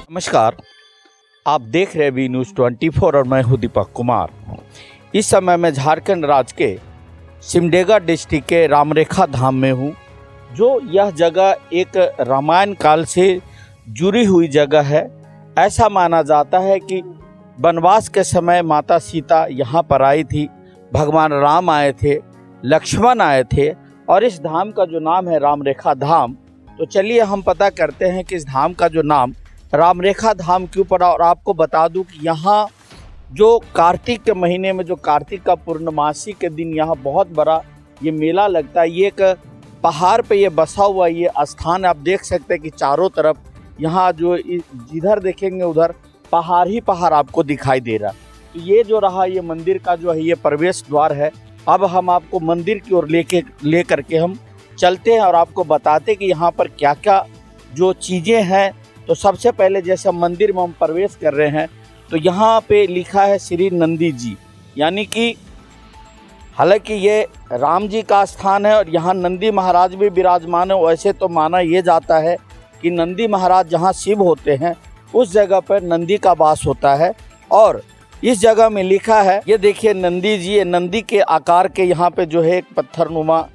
नमस्कार, आप देख रहे वी न्यूज़ 24 और मैं हूं दीपक कुमार। इस समय मैं झारखंड राज्य के सिमडेगा डिस्ट्रिक्ट के रामरेखा धाम में हूं, जो यह जगह एक रामायण काल से जुड़ी हुई जगह है। ऐसा माना जाता है कि वनवास के समय माता सीता यहाँ पर आई थी, भगवान राम आए थे, लक्ष्मण आए थे और इस धाम का जो नाम है रामरेखा धाम। तो चलिए हम पता करते हैं कि इस धाम का जो नाम रामरेखा धाम क्यों पड़ा। और आपको बता दूं कि यहाँ जो कार्तिक के महीने में जो कार्तिक का पूर्णमासी के दिन यहाँ बहुत बड़ा ये मेला लगता है। ये एक पहाड़ पे ये बसा हुआ ये स्थान आप देख सकते हैं कि चारों तरफ यहाँ जो जिधर देखेंगे उधर पहाड़ ही पहाड़ आपको दिखाई दे रहा। तो ये जो रहा ये मंदिर का जो है ये प्रवेश द्वार है। अब हम आपको मंदिर की ओर ले करके हम चलते हैं और आपको बताते कि यहाँ पर क्या क्या जो चीज़ें हैं। तो सबसे पहले जैसे मंदिर में हम प्रवेश कर रहे हैं तो यहाँ पे लिखा है श्री नंदी जी, यानी कि हालांकि ये राम जी का स्थान है और यहाँ नंदी महाराज भी विराजमान है। वैसे तो माना ये जाता है कि नंदी महाराज जहाँ शिव होते हैं उस जगह पर नंदी का वास होता है। और इस जगह में लिखा है, ये देखिए नंदी जी, ये नंदी के आकार के यहाँ पे जो है एक पत्थरनुमा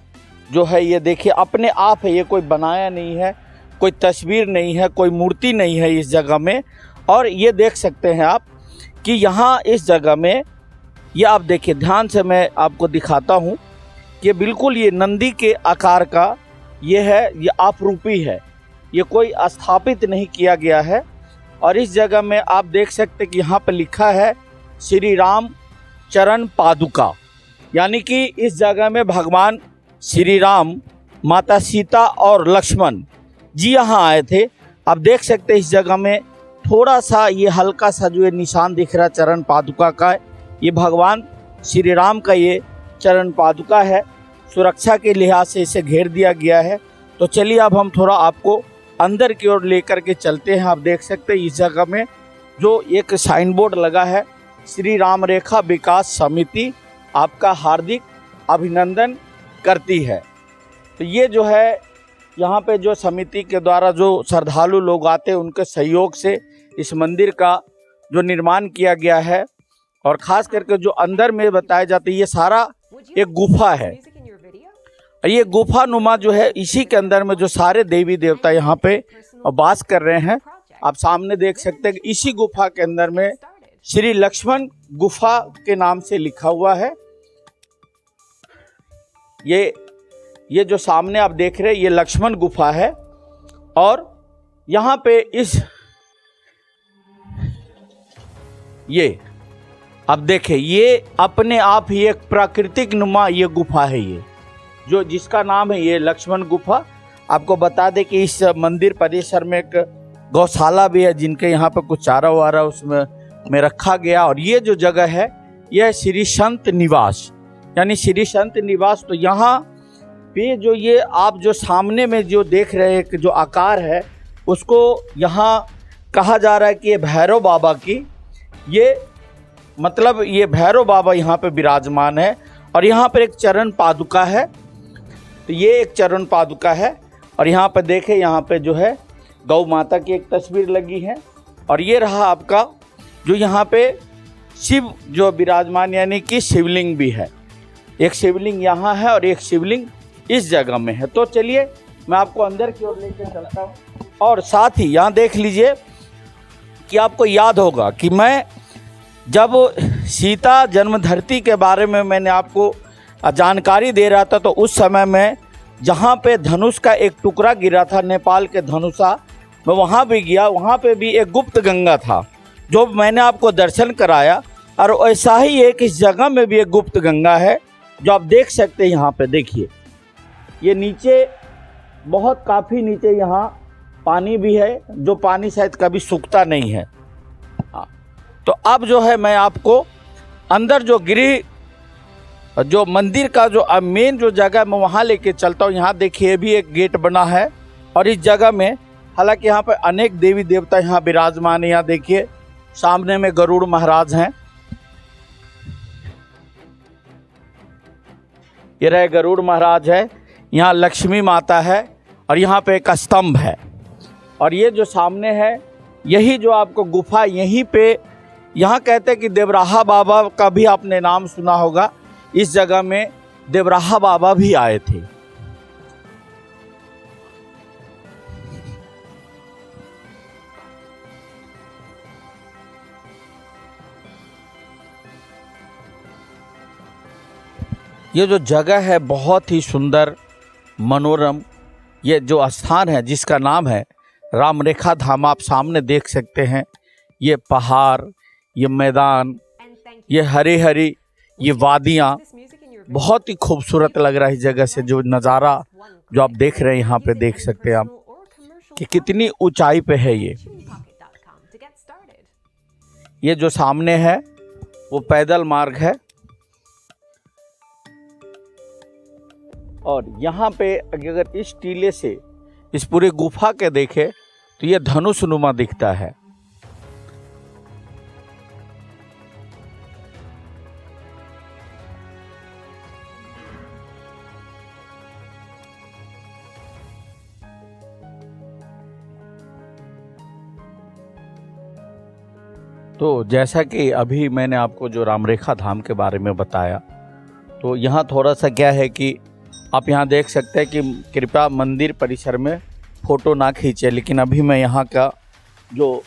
जो है ये देखिए अपने आप है, ये कोई बनाया नहीं है, कोई तस्वीर नहीं है, कोई मूर्ति नहीं है इस जगह में। और ये देख सकते हैं आप कि यहाँ इस जगह में ये आप देखिए ध्यान से, मैं आपको दिखाता हूँ कि बिल्कुल ये नंदी के आकार का ये है, ये आपरूपी है, ये कोई स्थापित नहीं किया गया है। और इस जगह में आप देख सकते हैं कि यहाँ पर लिखा है श्री राम चरण पादुका, यानी कि इस जगह में भगवान श्री राम, माता सीता और लक्ष्मण जी यहाँ आए थे। आप देख सकते हैं इस जगह में थोड़ा सा ये हल्का सा जो ये निशान दिख रहा है चरण पादुका का, ये भगवान श्री राम का ये चरण पादुका है। सुरक्षा के लिहाज से इसे घेर दिया गया है। तो चलिए अब हम थोड़ा आपको अंदर की ओर लेकर के चलते हैं। आप देख सकते हैं इस जगह में जो एक साइन बोर्ड लगा है, श्री रामरेखा विकास समिति आपका हार्दिक अभिनंदन करती है। तो ये जो है यहाँ पे जो समिति के द्वारा जो श्रद्धालु लोग आते हैं उनके सहयोग से इस मंदिर का जो निर्माण किया गया है। और ख़ास करके जो अंदर में बताया जाता है ये सारा एक गुफा है। ये गुफा नुमा जो है इसी के अंदर में जो सारे देवी देवता यहाँ पे वास कर रहे हैं। आप सामने देख सकते हैं कि इसी गुफा के अंदर में श्री लक्ष्मण गुफा के नाम से लिखा हुआ है। ये जो सामने आप देख रहे हैं ये लक्ष्मण गुफा है। और यहाँ पे इस ये अब देखें, ये अपने आप ही एक प्राकृतिक नुमा ये गुफा है, ये जो जिसका नाम है ये लक्ष्मण गुफा। आपको बता दें कि इस मंदिर परिसर में एक गौशाला भी है, जिनके यहाँ पे कुछ चारा वारा उसमें रखा गया। और ये जो जगह है यह श्री संत निवास, यानी श्री संत निवास। तो यहाँ पे जो ये आप जो सामने में जो देख रहे हैं जो आकार है उसको यहाँ कहा जा रहा है कि ये भैरव बाबा की, ये मतलब ये भैरव बाबा यहाँ पे विराजमान है। और यहाँ पर एक चरण पादुका है, तो ये एक चरण पादुका है। और यहाँ पे देखें, यहाँ पे जो है गौ माता की एक तस्वीर लगी है। और ये रहा आपका जो यहाँ पे शिव जो विराजमान, यानी कि शिवलिंग भी है। एक शिवलिंग यहाँ है और एक शिवलिंग इस जगह में है। तो चलिए मैं आपको अंदर की ओर लेकर चलता हूँ। और साथ ही यहाँ देख लीजिए कि आपको याद होगा कि मैं जब सीता जन्म धरती के बारे में मैंने आपको जानकारी दे रहा था, तो उस समय में जहाँ पे धनुष का एक टुकड़ा गिरा था, नेपाल के धनुषा, मैं वहाँ भी गया। वहाँ पे भी एक गुप्त गंगा था जो मैंने आपको दर्शन कराया। और ऐसा ही एक इस जगह में भी एक गुप्त गंगा है जो आप देख सकते हैं। यहाँ पे देखिए ये नीचे बहुत काफ़ी नीचे यहाँ पानी भी है, जो पानी शायद कभी सूखता नहीं है। तो अब जो है मैं आपको अंदर जो जो मंदिर का जो मेन जो जगह मैं वहाँ लेके चलता हूँ। यहाँ देखिए भी एक गेट बना है। और इस जगह में हालांकि यहाँ पर अनेक देवी देवता यहाँ विराजमान है। यहाँ देखिए सामने में गरुड़ महाराज हैं, ये रहे गरुड़ महाराज है। यहाँ लक्ष्मी माता है और यहाँ पे एक स्तंभ है। और ये जो सामने है यही जो आपको गुफा यहीं पे, यहाँ कहते हैं कि देवराहा बाबा का भी आपने नाम सुना होगा। इस जगह में देवराहा बाबा भी आए थे। ये जो जगह है बहुत ही सुंदर मनोरम, ये जो स्थान है जिसका नाम है रामरेखा धाम, आप सामने देख सकते हैं। ये पहाड़, ये मैदान, ये हरी हरी ये वादियाँ, बहुत ही खूबसूरत लग रहा है। इस जगह से जो नज़ारा जो आप देख रहे हैं यहाँ पे देख सकते हैं आप कि कितनी ऊंचाई पे है ये जो सामने है वो पैदल मार्ग है। और यहाँ पे अगर इस टीले से इस पूरे गुफा के देखे तो ये धनुषनुमा दिखता है। तो जैसा कि अभी मैंने आपको जो रामरेखा धाम के बारे में बताया, तो यहाँ थोड़ा सा क्या है कि आप यहाँ देख सकते हैं कि कृपया मंदिर परिसर में फ़ोटो ना खींचे, लेकिन अभी मैं यहाँ का जो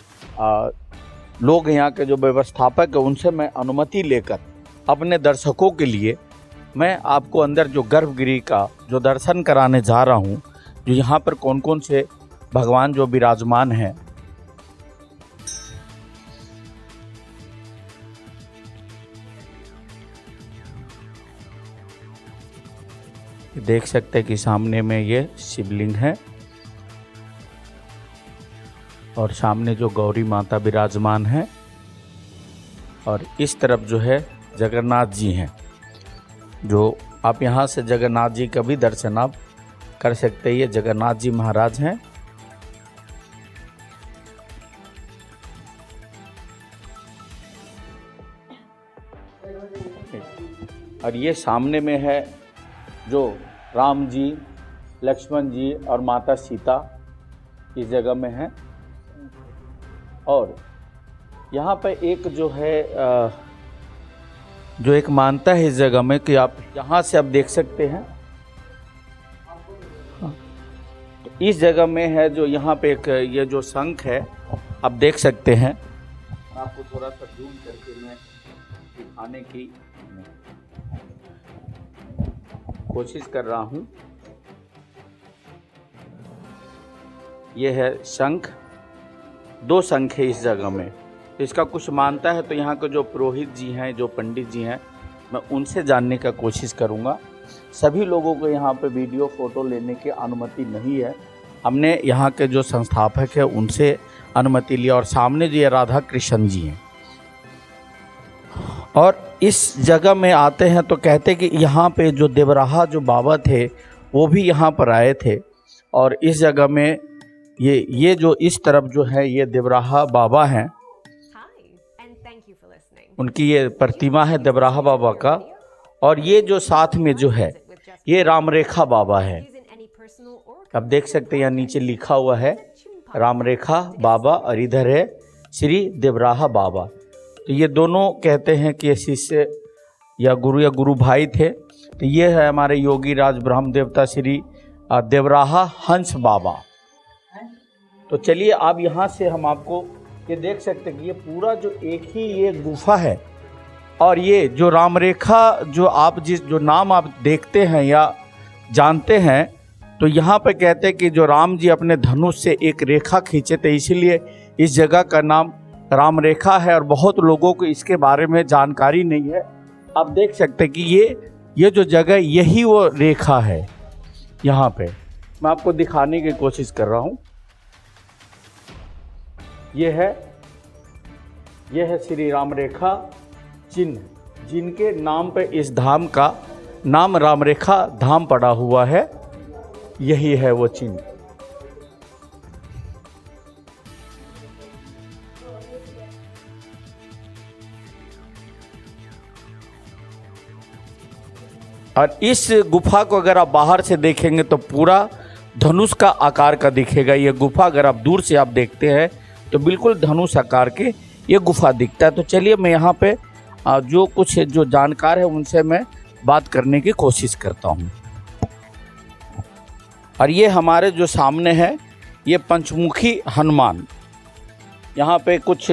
लोग यहाँ के जो व्यवस्थापक है उनसे मैं अनुमति लेकर अपने दर्शकों के लिए मैं आपको अंदर जो गर्भगृह का जो दर्शन कराने जा रहा हूँ, जो यहाँ पर कौन कौन से भगवान जो विराजमान हैं। देख सकते हैं कि सामने में ये शिवलिंग है और सामने जो गौरी माता विराजमान है, और इस तरफ जो है जगन्नाथ जी हैं। जो आप यहाँ से जगन्नाथ जी का भी दर्शन आप कर सकते हैं। ये जगन्नाथ जी महाराज हैं। और ये सामने में है जो राम जी, लक्ष्मण जी और माता सीता इस जगह में है। और यहाँ पे एक जो है जो एक मानता है इस जगह में कि आप यहाँ से आप देख सकते हैं। तो इस जगह में है जो यहाँ पे एक ये जो शंख है आप देख सकते हैं। आपको थोड़ा सा जूम करके मैं दिखाने की कोशिश कर रहा हूँ। ये है शंख, दो शंख है इस जगह में। इसका कुछ मानता है, तो यहाँ के जो पुरोहित जी हैं, जो पंडित जी हैं, मैं उनसे जानने का कोशिश करूँगा। सभी लोगों को यहाँ पे वीडियो फ़ोटो लेने की अनुमति नहीं है। हमने यहाँ के जो संस्थापक है उनसे अनुमति लिया। और सामने जो राधा कृष्ण जी हैं। और इस जगह में आते हैं तो कहते कि यहाँ पे जो देवराहा जो बाबा थे वो भी यहाँ पर आए थे। और इस जगह में ये जो इस तरफ जो है ये देवराहा बाबा हैं, उनकी ये प्रतिमा है देवराहा बाबा का। और ये जो साथ में जो है ये रामरेखा बाबा है। आप देख सकते हैं यहाँ नीचे लिखा हुआ है रामरेखा बाबा, और इधर है श्री देवराहा बाबा। तो ये दोनों कहते हैं कि शिष्य या गुरु भाई थे। तो ये है हमारे योगी राज ब्रह्म देवता श्री देवराहा हंस बाबा। तो चलिए अब यहाँ से हम आपको ये देख सकते हैं कि ये पूरा जो एक ही ये गुफा है। और ये जो रामरेखा जो आप जो नाम आप देखते हैं या जानते हैं, तो यहाँ पे कहते हैं कि जो राम जी अपने धनुष से एक रेखा खींचे थे, इसीलिए इस जगह का नाम रामरेखा है। और बहुत लोगों को इसके बारे में जानकारी नहीं है। आप देख सकते हैं कि ये जो जगह यही वो रेखा है। यहाँ पे मैं आपको दिखाने की कोशिश कर रहा हूँ। ये है श्री रामरेखा चिन्ह, जिनके नाम पे इस धाम का नाम रामरेखा धाम पड़ा हुआ है। यही है वो चिन्ह। और इस गुफा को अगर आप बाहर से देखेंगे तो पूरा धनुष का आकार का दिखेगा। ये गुफा अगर आप दूर से आप देखते हैं तो बिल्कुल धनुष आकार के ये गुफा दिखता है। तो चलिए मैं यहाँ पे जो कुछ जो जानकार है उनसे मैं बात करने की कोशिश करता हूँ। और ये हमारे जो सामने है ये पंचमुखी हनुमान, यहाँ पे कुछ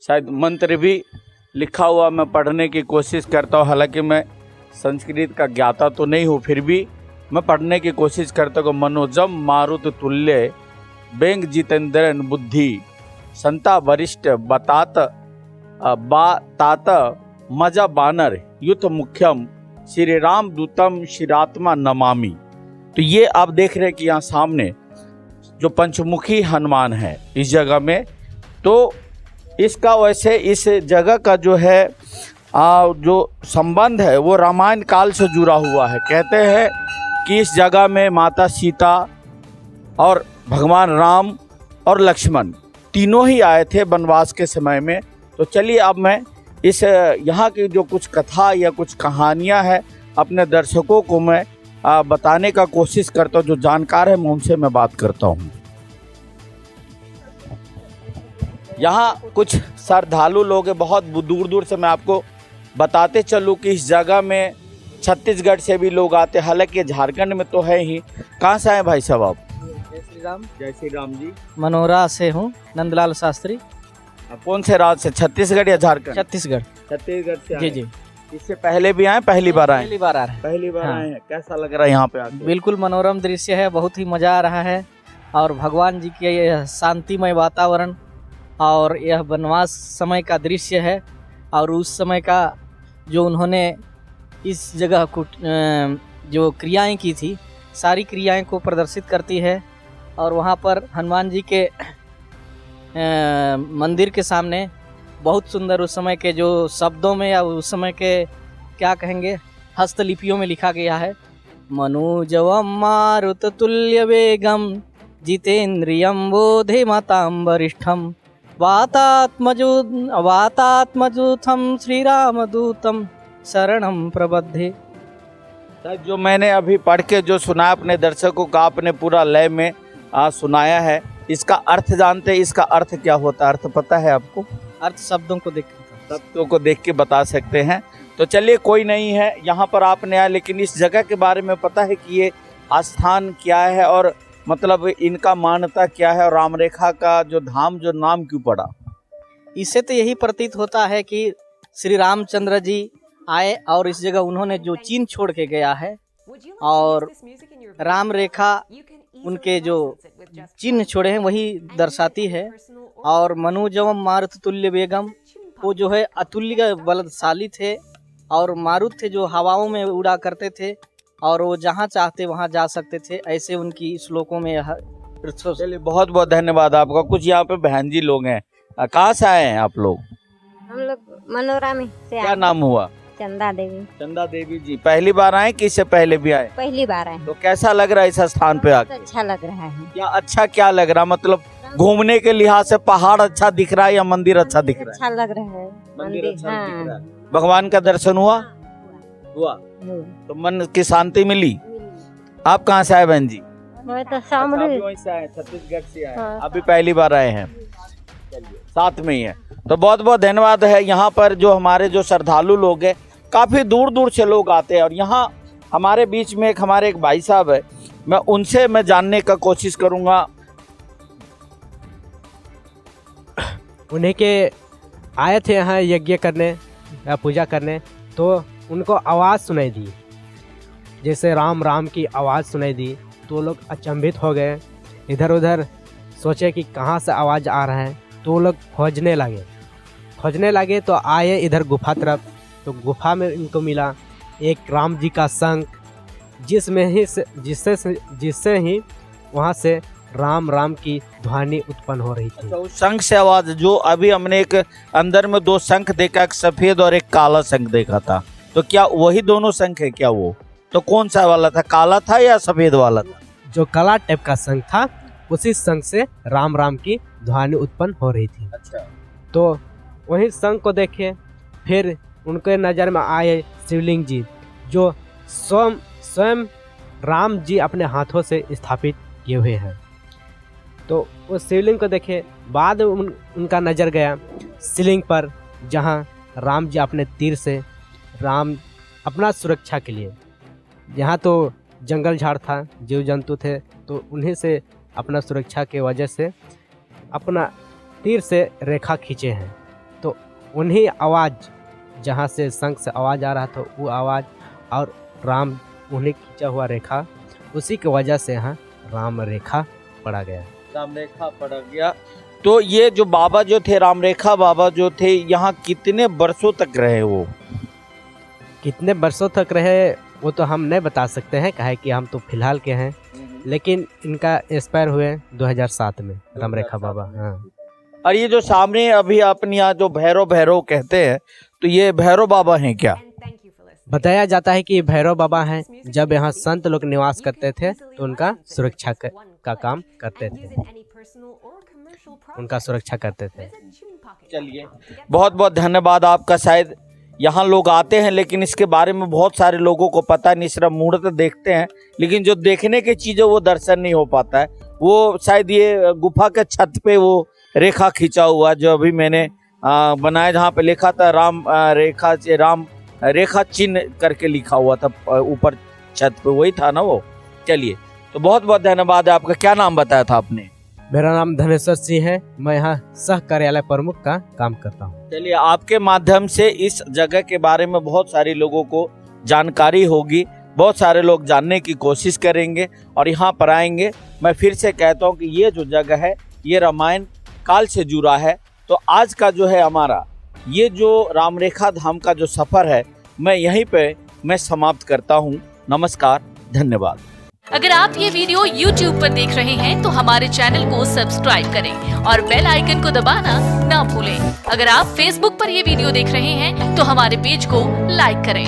शायद मंत्र भी लिखा हुआ मैं पढ़ने की कोशिश करता हूँ। हालांकि मैं संस्कृत का ज्ञाता तो नहीं हूँ, फिर भी मैं पढ़ने की कोशिश करता हूँ। मनोजम मारुत तुल्य बेंग जितेंद्रन बुद्धि संता वरिष्ठ बतात मजा बानर युद्ध मुख्यम श्री राम दूतम श्रीरात्मा नमामि। तो ये आप देख रहे हैं कि यहाँ सामने जो पंचमुखी हनुमान है इस जगह में, तो इसका वैसे इस जगह का जो है जो संबंध है वो रामायण काल से जुड़ा हुआ है। कहते हैं कि इस जगह में माता सीता और भगवान राम और लक्ष्मण तीनों ही आए थे वनवास के समय में। तो चलिए अब मैं इस यहाँ की जो कुछ कथा या कुछ कहानियाँ हैं अपने दर्शकों को मैं बताने का कोशिश करता हूँ। जो जानकार है मैं उनसे मैं बात करता हूँ। यहाँ कुछ श्रद्धालु लोग हैं, बहुत दूर दूर से। मैं आपको बताते चलूँ कि इस जगह में छत्तीसगढ़ से भी लोग आते हैं, हालांकि झारखंड में तो है ही। कहाँ से आए भाई साहब आप? जय श्री राम। जय श्री राम जी। मनोरा से हूँ, नंदलाल शास्त्री। कौन से राज्य से, छत्तीसगढ़ या झारखंड? छत्तीसगढ़। छत्तीसगढ़ से जी जी। इससे पहले भी आए? पहली बार आए? पहली बार आ रहे हैं। पहली बार हाँ। आए हैं। कैसा लग रहा है यहाँ पे आके? बिल्कुल मनोरम दृश्य है, बहुत ही मजा आ रहा है। और भगवान जी के यह शांतिमय वातावरण और यह वनवास समय का दृश्य है। और उस समय का जो उन्होंने इस जगह को जो क्रियाएं की थी, सारी क्रियाएं को प्रदर्शित करती है। और वहाँ पर हनुमान जी के मंदिर के सामने बहुत सुंदर उस समय के जो शब्दों में या उस समय के क्या कहेंगे हस्तलिपियों में लिखा गया है, मनोजवम मारुत तुल्य वेगम जितेन्द्रियम बोधे माताम वरिष्ठम वातात्मजूथम श्री राम दूतम शरणम प्रबद्धे। जो मैंने अभी पढ़ के जो सुना अपने दर्शकों का, आपने पूरा लय में सुनाया है। इसका अर्थ जानते हैं? इसका अर्थ क्या होता है, अर्थ पता है आपको? अर्थ शब्दों को देख के बता सकते हैं। तो चलिए कोई नहीं है, यहाँ पर आपने आया, लेकिन इस जगह के बारे में पता है कि ये स्थान क्या है और मतलब इनका मान्यता क्या है, और रामरेखा का जो धाम जो नाम क्यों पड़ा? इससे तो यही प्रतीत होता है कि श्री रामचंद्र जी आए और इस जगह उन्होंने जो चिन्ह छोड़ के गया है, और राम रेखा उनके जो चिन्ह छोड़े हैं वही दर्शाती है। और मनुजवम मारुत तुल्य बेगम, वो जो है अतुल्य बलशाली थे, और मारुत थे जो हवाओं में उड़ा करते थे और वो जहाँ चाहते वहाँ जा सकते थे। ऐसे उनकी श्लोकों में चलिए बहुत बहुत धन्यवाद आपका। कुछ यहाँ पे बहन जी लोग हैं, कहाँ से आए हैं आप लोग? हम लोग मनोरा में से क्या नाम हुआ? चंदा देवी। चंदा देवी जी, पहली बार आए कि इससे पहले भी आए? पहली बार आए। तो कैसा लग रहा है इस स्थान पे आके? अच्छा लग रहा है। क्या अच्छा क्या लग रहा है, मतलब घूमने के लिहाज से पहाड़ अच्छा दिख रहा है या मंदिर अच्छा दिख रहा है? अच्छा लग रहा है मंदिर अच्छा दिख रहा है। भगवान का दर्शन हुआ? तो मन की शांति मिली। आप कहाँ से आए बहन जी? मैं तो शामली से आए, छत्तीसगढ़ से आए। अभी पहली बार आए हैं, साथ में ही है। तो बहुत बहुत धन्यवाद है। यहाँ पर जो हमारे जो श्रद्धालु लोग हैं, काफी दूर दूर से लोग आते हैं। और यहाँ हमारे बीच में हमारे एक भाई साहब है, मैं उनसे मैं जानने का कोशिश करूंगा। उन्हीं के आए थे यहाँ यज्ञ करने या पूजा करने, तो उनको आवाज़ सुनाई दी, जैसे राम राम की आवाज़ सुनाई दी। तो लोग अचंभित हो गए, इधर उधर सोचे कि कहाँ से आवाज़ आ रहा है। तो वो लोग खोजने लगे तो आए इधर गुफा तरफ। तो गुफा में इनको मिला एक राम जी का शंख, जिससे ही वहाँ से राम राम की ध्वनि उत्पन्न हो रही थी। तो उस शंख से आवाज, जो अभी हमने एक अंदर में दो शंख देखा, एक सफेद और एक काला शंख देखा था, तो क्या वही दोनों शंख है क्या? वो तो कौन सा वाला था, काला था या सफेद वाला था? जो काला टाइप का शंख था, उसी शंख से राम राम की ध्वनि उत्पन्न हो रही थी। अच्छा। तो वही शंख को देखे, फिर उनके नज़र में आए शिवलिंग जी, जो स्वयं राम जी अपने हाथों से स्थापित किए हुए हैं। तो उस शिवलिंग को देखे बाद उनका नज़र गया शिवलिंग पर, जहाँ राम जी अपने तीर से राम अपना सुरक्षा के लिए, यहाँ तो जंगल झाड़ था, जीव जंतु थे, तो उन्हीं से अपना सुरक्षा के वजह से अपना तीर से रेखा खींचे हैं। तो उन्हीं आवाज़, जहाँ से शंख से आवाज़ आ रहा था वो आवाज़ और राम उन्हें खींचा हुआ रेखा, उसी की वजह से यहाँ राम रेखा पड़ा गया। राम रेखा पड़ा गया। तो ये जो बाबा जो थे, राम रेखा बाबा जो थे, यहाँ कितने वर्षों तक रहे? वो कितने वर्षों तक रहे वो तो हम नहीं बता सकते हैं, काहे कि हम तो फिलहाल के हैं, लेकिन इनका एक्सपायर हुए 2007 में राम रेखा बाबा। हाँ। और ये जो सामने अभी अपने यहाँ जो भैरव कहते हैं, तो ये भैरव बाबा हैं क्या? बताया जाता है कि भैरव बाबा हैं। जब यहाँ संत लोग निवास करते थे तो उनका सुरक्षा का काम करते थे, उनका सुरक्षा करते थे। चलिए, बहुत बहुत धन्यवाद आपका। शायद यहाँ लोग आते हैं लेकिन इसके बारे में बहुत सारे लोगों को पता नहीं, सिर्फ मूर्त देखते हैं, लेकिन जो देखने की चीज़ें वो दर्शन नहीं हो पाता है। वो शायद ये गुफा के छत पे वो रेखा खींचा हुआ जो अभी मैंने बनाया, जहाँ पे लिखा था राम रेखा चिन्ह करके लिखा हुआ था ऊपर छत पे, वही था ना वो। चलिए, तो बहुत बहुत धन्यवाद है आपका। क्या नाम बताया था आपने? मेरा नाम धनेश्वर सिंह है, मैं यहाँ सह कार्यालय प्रमुख का काम करता हूँ। चलिए, आपके माध्यम से इस जगह के बारे में बहुत सारे लोगों को जानकारी होगी, बहुत सारे लोग जानने की कोशिश करेंगे और यहाँ पर आएंगे। मैं फिर से कहता हूँ कि ये जो जगह है ये रामायण काल से जुड़ा है। तो आज का जो है हमारा ये जो राम रेखा धाम का जो सफ़र है, मैं यहीं पे मैं समाप्त करता हूँ। नमस्कार, धन्यवाद। अगर आप ये वीडियो YouTube पर देख रहे हैं तो हमारे चैनल को सब्सक्राइब करें और बेल आइकन को दबाना ना भूलें। अगर आप Facebook पर ये वीडियो देख रहे हैं तो हमारे पेज को लाइक करें।